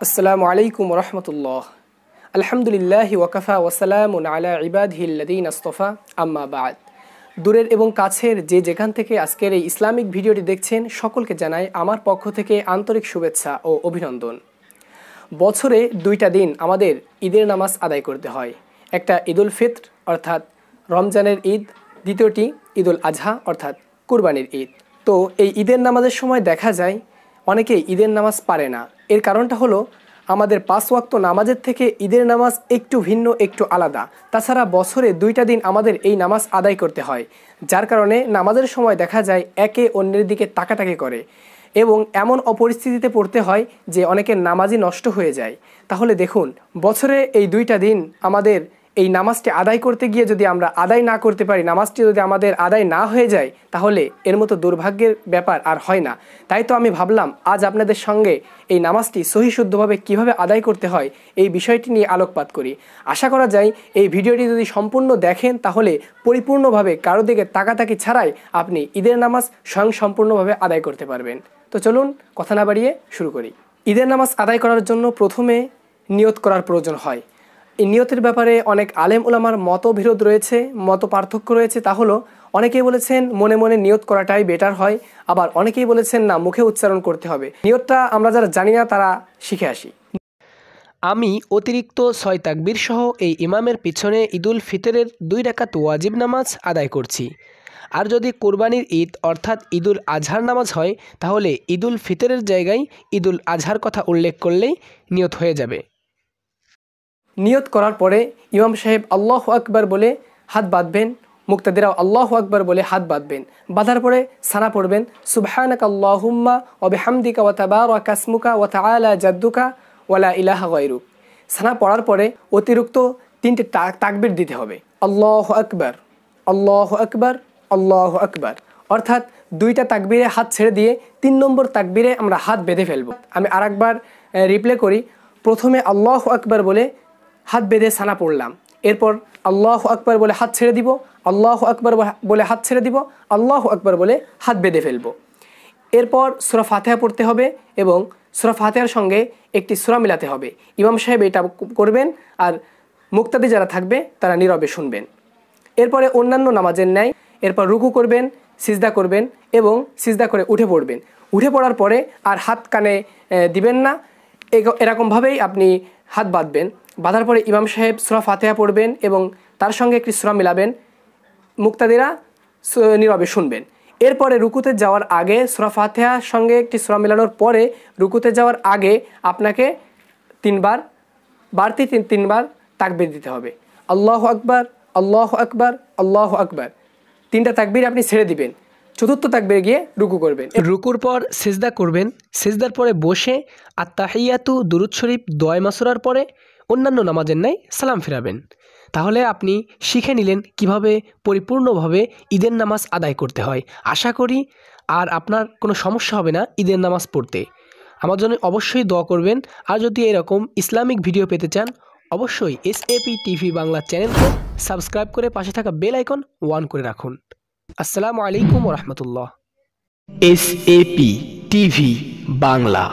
আসসালামু আলাইকুম রহমতুল্লাহ। আলহামদুলিল্লাহি ওয়াকাফা ওয়াসালামুন আলা ইবাদিহিল্লাযীনা ইসতাফা, আম্মা বা'দ। দূরের এবং কাছের যে যেখান থেকে আজকের এই ইসলামিক ভিডিওটি দেখছেন সকলকে জানাই আমার পক্ষ থেকে আন্তরিক শুভেচ্ছা ও অভিনন্দন। বছরে দুইটা দিন আমাদের ঈদের নামাজ আদায় করতে হয়। একটা ঈদুল ফিত্র অর্থাৎ রমজানের ঈদ, দ্বিতীয়টি ঈদুল আজহা অর্থাৎ কুরবানির ঈদ। তো এই ঈদের নামাজের সময় দেখা যায় অনেকেই ঈদের নামাজ পারে না। এর কারণটা হলো আমাদের 5 ওয়াক্ত নামাজের থেকে ঈদের নামাজ একটু ভিন্ন, একটু আলাদা। তাছাড়া বছরে দুইটা দিন আমাদের এই নামাজ আদায় করতে হয়, যার কারণে নামাজের সময় দেখা যায় একে অন্যের দিকে তাকাতাকি করে এবং এমন অপরিস্থিতিতে পড়তে হয় যে অনেকের নামাজই নষ্ট হয়ে যায়। তাহলে দেখুন, বছরে এই দুইটা দিন আমাদের এই নামাজটি আদায় করতে গিয়ে যদি আমরা আদায় না করতে পারি, নামাজটি যদি আমাদের আদায় না হয়ে যায়, তাহলে এর মতো দুর্ভাগ্যের ব্যাপার আর হয় না। তাই তো আমি ভাবলাম আজ আপনাদের সঙ্গে এই নামাজটি সহিশুদ্ধভাবে কিভাবে আদায় করতে হয় এই বিষয়টি নিয়ে আলোকপাত করি। আশা করা যায় এই ভিডিওটি যদি সম্পূর্ণ দেখেন তাহলে পরিপূর্ণভাবে কারো দিকে তাকাতাকি ছাড়াই আপনি ঈদের নামাজ স্বয়ং সম্পূর্ণভাবে আদায় করতে পারবেন। তো চলুন কথা না বাড়িয়ে শুরু করি। ঈদের নামাজ আদায় করার জন্য প্রথমে নিয়ত করার প্রয়োজন হয়। এই নিয়তের ব্যাপারে অনেক আলেম উলামার মতবিরোধ রয়েছে, মত পার্থক্য রয়েছে। তা হলো অনেকেই বলেছেন মনে মনে নিয়ত করাটাই বেটার হয়, আবার অনেকেই বলেছেন না, মুখে উচ্চারণ করতে হবে। নিয়তটা আমরা যারা জানি না তারা শিখে আসি। আমি অতিরিক্ত 6 তাকবীর সহ এই ইমামের পিছনে ঈদুল ফিতরের 2 রাকাত ওয়াজিব নামাজ আদায় করছি। আর যদি কোরবানির ঈদ অর্থাৎ ঈদুল আজহার নামাজ হয় তাহলে ঈদুল ফিতরের জায়গায় ঈদুল আজহার কথা উল্লেখ করলেই নিয়ত হয়ে যাবে। নিয়ত করার পরে ইমাম সাহেব আল্লাহু আকবার বলে হাত বাঁধবেন, মুক্তাদিরাও আল্লাহু আকবার বলে হাত বাঁধবেন। বাঁধার পরে সানা পড়বেন, সুবহানাকা আল্লাহুম্মা ওয়া বিহামদিকা ওয়া তাবারাকা ইসমুকা ওয়া তাআলা জাদ্দুকা ওয়া লা ইলাহা গায়রুক। সানা পড়ার পরে অতিরিক্ত 3টে তাকবীর দিতে হবে। আল্লাহু আকবার, আল্লাহু আকবার, আল্লাহু আকবার। অর্থাৎ 2টা তাকবীরে হাত ছেড়ে দিয়ে 3 নম্বর তাকবীরে আমরা হাত বেঁধে ফেলব। আমি আরেকবার রিপ্লে করি। প্রথমে আল্লাহু আকবার বলে হাত বেঁধে সানা পড়লাম, এরপর আল্লাহু আকবার বলে হাত ছেড়ে দিব, আল্লাহু আকবার বলে হাত ছেড়ে দিব, আল্লাহু আকবার বলে হাত বেঁধে ফেলব। এরপর সূরা ফাতিহা পড়তে হবে এবং সূরা ফাতিহার সঙ্গে একটি সূরা মিলাতে হবে। ইমাম সাহেব এটা করবেন আর মুক্তাদি যারা থাকবে তারা নীরবে শুনবেন। এরপরে অন্যান্য নামাজের ন্যায় এরপর রুকু করবেন, সিজদা করবেন এবং সিজদা করে উঠে পড়বেন। উঠে পড়ার পরে আর হাত কানে দিবেন না, এরকমভাবেই আপনি হাত বাঁধবেন। বাঁধার পরে ইমাম সাহেব সূরা ফাতিহা পড়বেন এবং তার সঙ্গে একটি সূরা মিলাবেন, মুক্তাদিরা নীরবে শুনবেন। এরপরে রুকুতে যাওয়ার আগে সূরা ফাতিহার সঙ্গে একটি সূরা মিলানোর পরে রুকুতে যাওয়ার আগে আপনাকে 3বার বাড়তি 3বার তাকবীর দিতে হবে। আল্লাহু আকবার, আল্লাহু আকবার, আল্লাহু আকবার। 3টা তাকবীর আপনি ছেড়ে দিবেন। 4র্থ তাকবীরে গিয়ে রুকু করবেন। রুকুর পর সিজদা করবেন। সিজদার পরে বসে আত-তাহিয়াতু দুরূদ শরীফ দোয়া মাসুরার পরে অন্যান্য নামাজের ন্যায় সালাম ফিরাবেন। তাহলে আপনি শিখে নিলেন কিভাবে পরিপূর্ণভাবে ঈদের নামাজ আদায় করতে হয়। আশা করি আর আপনার কোনো সমস্যা হবে না ঈদের নামাজ পড়তে। আমার জন্য অবশ্যই দোয়া করবেন। আর যদি এরকম ইসলামিক ভিডিও পেতে চান অবশ্যই SAP টিভি বাংলা চ্যানেলকে সাবস্ক্রাইব করে পাশে থাকা বেল আইকন অন করে রাখুন। আসসালামু আলাইকুম ওয়া রাহমাতুল্লাহ। SAP TV Bangla.